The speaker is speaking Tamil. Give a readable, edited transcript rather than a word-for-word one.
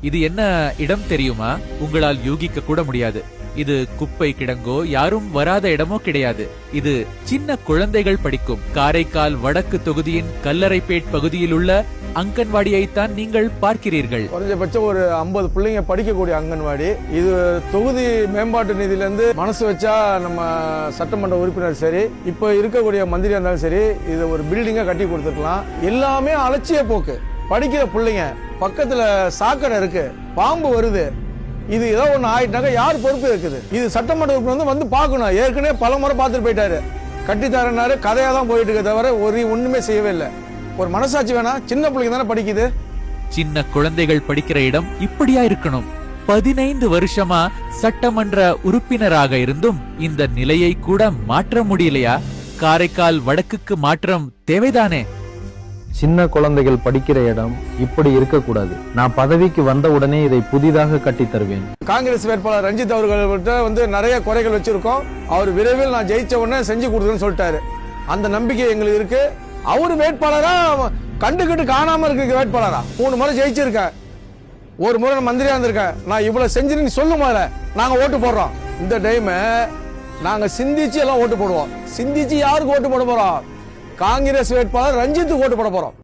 இது என்ன இடம் தெரியுமா? உங்களால் யூகிக்க கூட முடியாது. இது குப்பை கிடங்கோ யாரும் வராத இடமோ கிடையாது. இது சின்ன குழந்தைகள் படிக்கும் காரைக்கால் வடக்கு தொகுதியின் கல்லறைப்பேட் பகுதியில் உள்ள அங்கன்வாடியைத்தான் நீங்கள் பார்க்கிறீர்கள். குறைஞ்சபட்சம் ஒரு 50 பிள்ளைங்க படிக்கக்கூடிய அங்கன்வாடி. இது தொகுதி மேம்பாட்டு நிதியிலிருந்து மனசு வச்சா நம்ம சட்டமன்ற உறுப்பினர் சரி, இப்ப இருக்கக்கூடிய மந்திரியா இருந்தாலும் சரி, இது ஒரு பில்டிங்கா கட்டி கொடுத்துக்கலாம். எல்லாமே அலட்சிய போக்கு. படிக்கிற பிள்ளைங்க பக்கத்துல சாக்கடை இருக்கு, பாம்பு வருது, இது ஏதோ ஒண்ணு ஆயிட்டாக்க யார் பொறுப்பு இருக்குது? இது சட்டமன்ற உறுப்பினர் வந்து பார்க்கணும். ஏற்கனவே பல முறை பார்த்துட்டு போயிட்டாரு. கட்டித்தரனாரு, கதையா தான் போயிட்டு இருக்க தவிர ஒண்ணுமே செய்யவே இல்லை. ஒரு மனசாட்சி வேணா? சின்ன பிள்ளைங்க தானே படிக்குது. சின்ன குழந்தைகள் படிக்கிற இடம் இப்படியா இருக்கணும்? 15 வருஷமா சட்டமன்ற உறுப்பினராக இருந்தும் இந்த நிலையை கூட மாற்ற முடியலையா? காரைக்கால் வடக்குக்கு மாற்றம் தேவைதானே? சின்ன குழந்தைகள் படிக்கிற இடம் இப்படி இருக்கக்கூடாது. நான் பதவிக்கு வந்த உடனே இதை புதிதாக கட்டி தருவேன். காங்கிரஸ் வேட்பாளர் ரஞ்சித் அவர்கள்ட்ட வந்து நிறைய குறைகள் வச்சிருக்கோம். அவர் விரைவில் நான் ஜெயிச்ச உடனே செஞ்சு கொடுக்குறேன்னு சொல்லிட்டாரு. அந்த நம்பிக்கை எங்களுக்கு இருக்கு. அவரு வேட்பாளரா கண்டுகிட்டு காணாம இருக்க வேட்பாளரா 3 முறை ஜெயிச்சிருக்கேன். ஒரு முறை நான் மந்திரியா இருந்திருக்கேன். நான் இவ்வளவு செஞ்சுன்னு சொல்லும் போல நாங்க ஓட்டு போடுறோம். இந்த டைம் நாங்க சிந்திச்சு எல்லாம் ஓட்டு போடுவோம். சிந்திச்சு யாருக்கு ஓட்டு போட போறோம்? காங்கிரஸ் வேட்பாளர் ரஞ்சித்துக்கு ஓட்டு போட போறோம்.